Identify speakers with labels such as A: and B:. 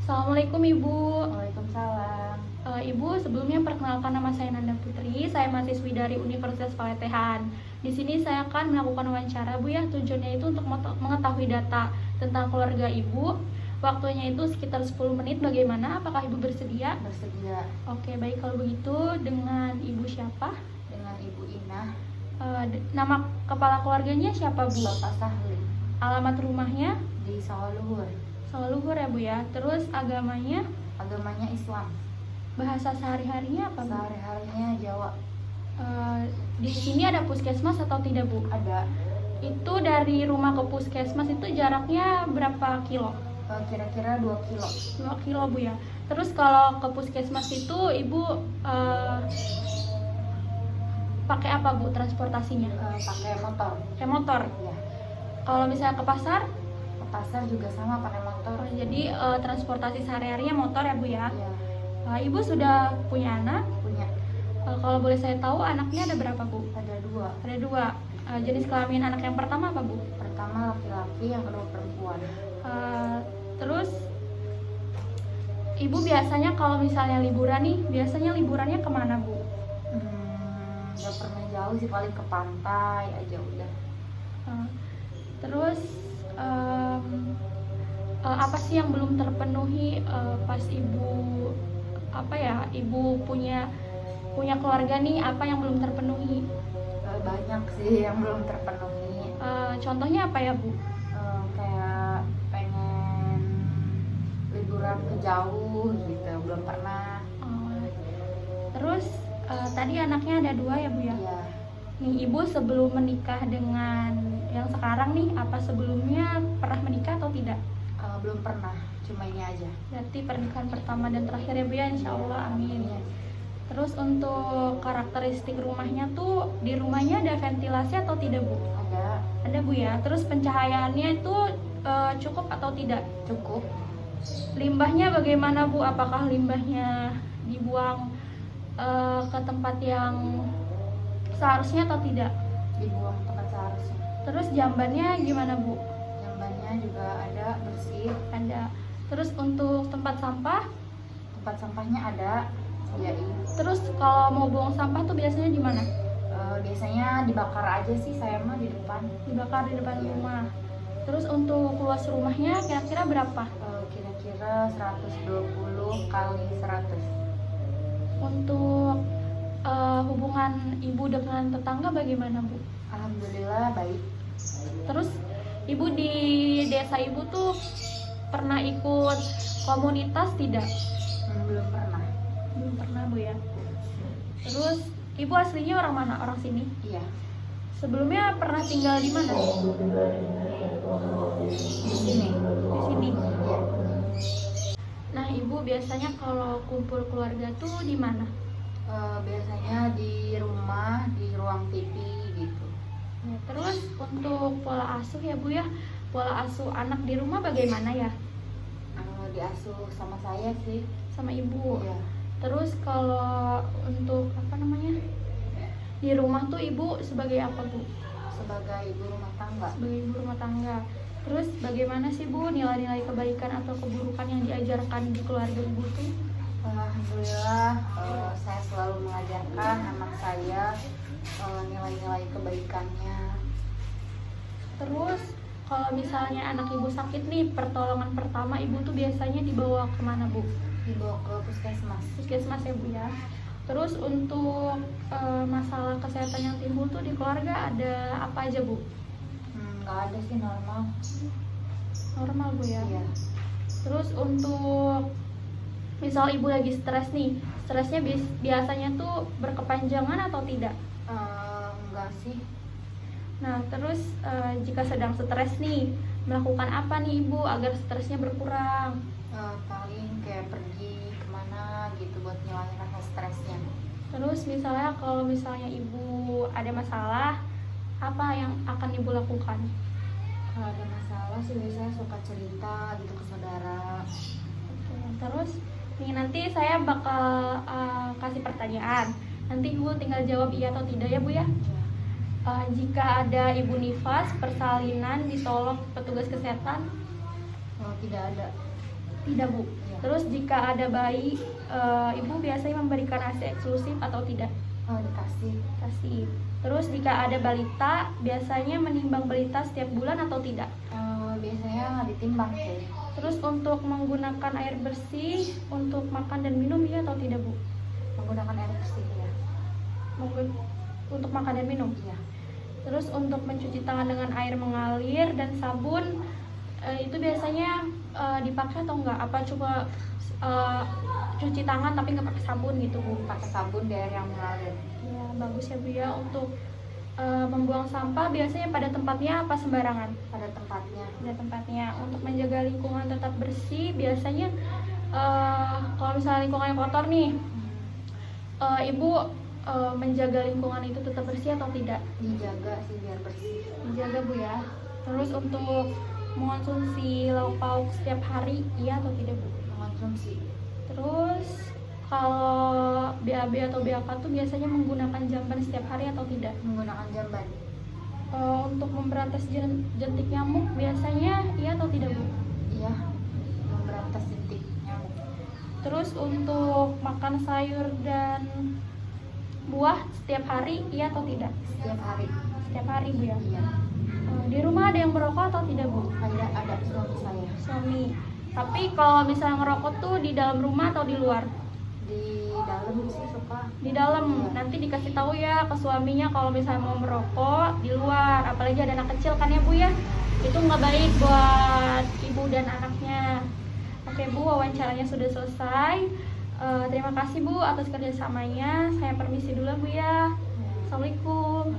A: Assalamualaikum Ibu.
B: Waalaikumsalam.
A: Ibu, sebelumnya perkenalkan nama saya Nanda Putri. Saya mahasiswi dari Universitas Paletehan. Di sini saya akan melakukan wawancara, Bu ya. Tujuannya itu untuk mengetahui data tentang keluarga Ibu. Waktunya itu sekitar 10 menit. Bagaimana? Apakah Ibu bersedia?
B: Bersedia.
A: Oke, baik, kalau begitu dengan Ibu siapa?
B: Dengan Ibu Inah.
A: Nama kepala keluarganya siapa, Bu?
B: Bapak Sahli.
A: Alamat rumahnya?
B: Di Sawah Luhur.
A: Sawah Luhur ya, Bu ya. Terus agamanya?
B: Agamanya Islam.
A: Bahasa sehari-harinya apa, Bu?
B: Sehari-harinya Jawa.
A: Di sini ada puskesmas atau tidak, Bu?
B: Ada.
A: Itu dari rumah ke puskesmas itu jaraknya berapa kilo?
B: Kira-kira 2 kilo.
A: 2 kilo, Bu ya. Terus kalau ke puskesmas itu Ibu pakai apa, Bu, transportasinya?
B: Pakai motor.
A: Pakai motor.
B: Ya.
A: Kalau misalnya ke pasar?
B: Ke pasar juga sama pakai motor.
A: Jadi transportasi sehari-harinya motor ya, Bu ya.
B: Iya.
A: Ibu sudah punya anak?
B: Punya.
A: Kalau boleh saya tahu anaknya ada berapa, Bu?
B: Ada 2.
A: Ada 2. Jenis kelamin anak yang pertama apa, Bu?
B: Pertama laki-laki, yang kedua perempuan.
A: Terus Ibu biasanya kalau misalnya liburan nih, biasanya liburannya kemana, Bu?
B: Gak pernah jauh sih, paling ke pantai aja udah.
A: Terus apa sih yang belum terpenuhi pas Ibu punya keluarga nih, apa yang belum terpenuhi?
B: Banyak sih yang belum terpenuhi.
A: Contohnya apa ya, Bu?
B: Kayak pengen liburan ke jauh gitu, belum pernah.
A: Terus tadi anaknya ada 2 ya, Bu ya?
B: Iya.
A: Nih Ibu sebelum menikah dengan yang sekarang nih, apa sebelumnya pernah menikah atau tidak?
B: Belum pernah, cuma ini aja.
A: Berarti pernikahan pertama dan terakhir ya, Bu ya, insya Allah, amin.
B: Iya.
A: Terus untuk karakteristik rumahnya tuh, di rumahnya ada ventilasi atau tidak, Bu?
B: Ada.
A: Ada, Bu ya. Terus pencahayaannya itu cukup atau tidak?
B: Cukup.
A: Limbahnya bagaimana, Bu? Apakah limbahnya dibuang ke tempat yang seharusnya atau tidak?
B: Dibuang tempat seharusnya.
A: Terus jambannya gimana, Bu?
B: Jambannya juga ada, bersih.
A: Ada. Terus untuk tempat sampah?
B: Tempat sampahnya ada, sediain.
A: Terus kalau mau buang sampah tuh biasanya di mana?
B: Biasanya dibakar aja sih, saya mah di depan.
A: Dibakar di depan rumah. Terus untuk luas rumahnya kira-kira berapa?
B: Kira-kira 120 kali 100.
A: Untuk hubungan Ibu dengan tetangga bagaimana, Bu?
B: Alhamdulillah baik.
A: Terus Ibu di desa Ibu tuh pernah ikut komunitas tidak?
B: Belum pernah.
A: Belum pernah, Bu ya. Terus Ibu aslinya orang mana? Orang sini?
B: Iya.
A: Sebelumnya pernah tinggal di mana?
B: Di sini.
A: Di sini.
B: Iya.
A: Nah, Ibu biasanya kalau kumpul keluarga tuh di mana?
B: Biasanya di rumah, di ruang TV gitu.
A: Ya, terus untuk pola asuh ya, Bu ya. Pola asuh anak di rumah bagaimana ya?
B: Diasuh sama saya sih.
A: Sama Ibu.
B: Iya.
A: Terus kalau untuk di rumah tuh Ibu sebagai apa, Bu?
B: Sebagai ibu rumah tangga.
A: Sebagai ibu rumah tangga. Terus bagaimana sih, Bu, nilai-nilai kebaikan atau keburukan yang diajarkan di keluarga Ibu tuh?
B: Alhamdulillah, saya selalu mengajarkan anak saya nilai-nilai kebaikannya.
A: Terus kalau misalnya anak Ibu sakit nih, pertolongan pertama Ibu tuh biasanya dibawa kemana, Bu?
B: Dibawa ke puskesmas.
A: Puskesmas ya, Bu ya. Terus untuk masalah kesehatan yang timbul tuh di keluarga ada apa aja, Bu?
B: Nggak ada sih, normal.
A: Normal, Bu ya.
B: Iya.
A: Terus untuk misal Ibu lagi stres nih, stresnya biasanya tuh berkepanjangan atau tidak?
B: Enggak sih.
A: Nah, terus jika sedang stres nih, melakukan apa nih Ibu agar stresnya berkurang?
B: Paling kayak pergi kemana gitu buat ngilangin rasa stresnya.
A: Terus kalau misalnya Ibu ada masalah, apa yang akan Ibu lakukan?
B: Kalau ada masalah sih biasanya suka cerita gitu ke saudara.
A: Oke, terus nih nanti saya bakal kasih pertanyaan. Nanti Ibu tinggal jawab iya atau tidak ya, Bu ya. Jika ada ibu nifas, persalinan, ditolong petugas kesehatan?
B: Oh, tidak ada.
A: Tidak, Bu.
B: Iya.
A: Terus jika ada bayi, ibu biasanya memberikan ASI eksklusif atau tidak?
B: Oh, dikasih.
A: Kasih. Terus jika ada balita, biasanya menimbang balita setiap bulan atau tidak?
B: Biasanya ditimbang sih.
A: Terus untuk menggunakan air bersih untuk makan dan minum, ya atau tidak, Bu?
B: Menggunakan air bersih ya.
A: Untuk makan dan minum.
B: Iya.
A: Terus untuk mencuci tangan dengan air mengalir dan sabun, itu biasanya dipakai atau enggak? Apa coba cuci tangan tapi nggak pakai sabun gitu, Bu?
B: Pakai sabun di air yang mengalir.
A: Ya, bagus ya, Bu ya. Untuk membuang sampah biasanya pada tempatnya apa sembarangan?
B: Pada tempatnya.
A: Pada tempatnya. Untuk menjaga lingkungan tetap bersih, biasanya kalau misalnya lingkungannya kotor nih, Ibu menjaga lingkungan itu tetap bersih atau tidak?
B: Dijaga sih biar bersih.
A: Dijaga, Bu ya. Terus untuk mengonsumsi lauk pauk setiap hari, iya atau tidak, Bu?
B: Mengonsumsi.
A: Terus kalau BAB atau BAK tuh biasanya menggunakan jamban setiap hari atau tidak?
B: Menggunakan jamban.
A: Untuk memberantas jentik nyamuk biasanya iya atau tidak, Bu?
B: Iya. Memberantas jentik nyamuk.
A: Terus untuk makan sayur dan buah setiap hari iya atau tidak?
B: Setiap hari.
A: Setiap hari, Bu ya.
B: Iya.
A: Di rumah ada yang merokok atau tidak, Bu?
B: Ada suami saya.
A: Suami. Tapi kalau misalnya ngerokok tuh di dalam rumah atau di luar?
B: Di dalam sih suka.
A: Di dalam. Nanti dikasih tahu ya ke suaminya kalau misalnya mau merokok di luar, apalagi ada anak kecil kan ya, Bu ya. Itu nggak baik buat ibu dan anaknya. Oke, Bu, wawancaranya sudah selesai. Terima kasih, Bu, atas kerjasamanya. Saya permisi dulu, Bu ya. Assalamualaikum.